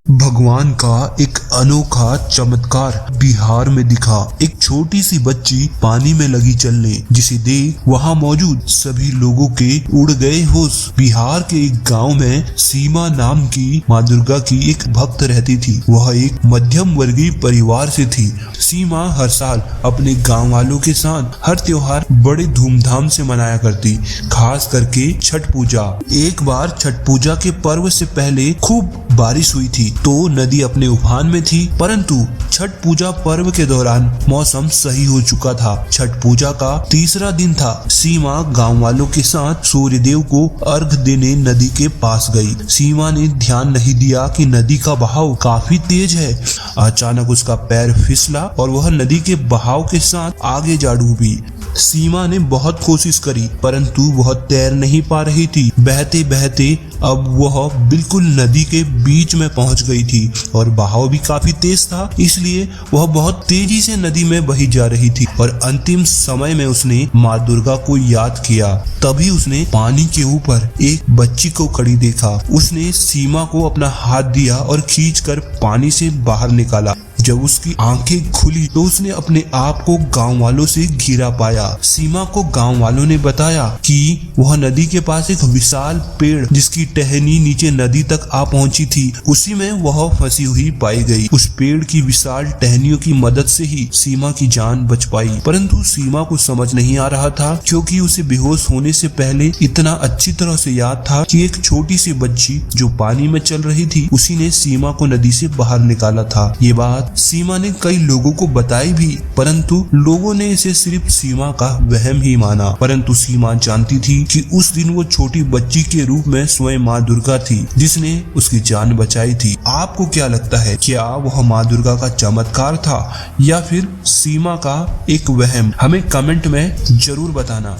भगवान का एक अनोखा चमत्कार बिहार में दिखा। एक छोटी सी बच्ची पानी में लगी चलने, जिसे देख वहां मौजूद सभी लोगों के उड़ गए होश। बिहार के एक गांव में सीमा नाम की माँ दुर्गा की एक भक्त रहती थी। वह एक मध्यम वर्गीय परिवार से थी। सीमा हर साल अपने गांव वालों के साथ हर त्योहार बड़े धूमधाम से मनाया करती, खास करके छठ पूजा। एक बार छठ पूजा के पर्व से पहले खूब बारिश हुई थी, तो नदी अपने उफान में थी। परंतु छठ पूजा पर्व के दौरान मौसम सही हो चुका था। छठ पूजा का तीसरा दिन था। सीमा गांव वालों के साथ सूर्यदेव को अर्घ देने नदी के पास गई। सीमा ने ध्यान नहीं दिया कि नदी का बहाव काफी तेज है। अचानक उसका पैर फिसला और वह नदी के बहाव के साथ आगे जा डूबी। सीमा ने बहुत कोशिश करी, परंतु वह तैर नहीं पा रही थी। बहते बहते अब वह बिल्कुल नदी के बीच में पहुंच गई थी और बहाव भी काफी तेज था, इसलिए वह बहुत तेजी से नदी में बही जा रही थी। और अंतिम समय में उसने माँ दुर्गा को याद किया। तभी उसने पानी के ऊपर एक बच्ची को खड़ी देखा। उसने सीमा को अपना हाथ दिया और खींचकर पानी से बाहर निकाला। जब उसकी आंखें खुली तो उसने अपने आप को गांव वालों से घिरा पाया। सीमा को गांव वालों ने बताया कि वह नदी के पास एक विशाल पेड़, जिसकी टहनी नीचे नदी तक आ पहुंची थी, उसी में वह फंसी हुई पाई गई। उस पेड़ की विशाल टहनियों की मदद से ही सीमा की जान बच पाई। परंतु सीमा को समझ नहीं आ रहा था, क्योंकि उसे बेहोश होने से पहले इतना अच्छी तरह से याद था कि एक छोटी सी बच्ची जो पानी में चल रही थी, उसी ने सीमा को नदी से बाहर निकाला था। ये बात सीमा ने कई लोगों को बताई भी, परंतु लोगों ने इसे सिर्फ सीमा का वहम ही माना। परंतु सीमा जानती थी कि उस दिन वो छोटी बच्ची के रूप में स्वयं माँ दुर्गा थी, जिसने उसकी जान बचाई थी। आपको क्या लगता है, क्या वह माँ दुर्गा का चमत्कार था या फिर सीमा का एक वहम? हमें कमेंट में जरूर बताना।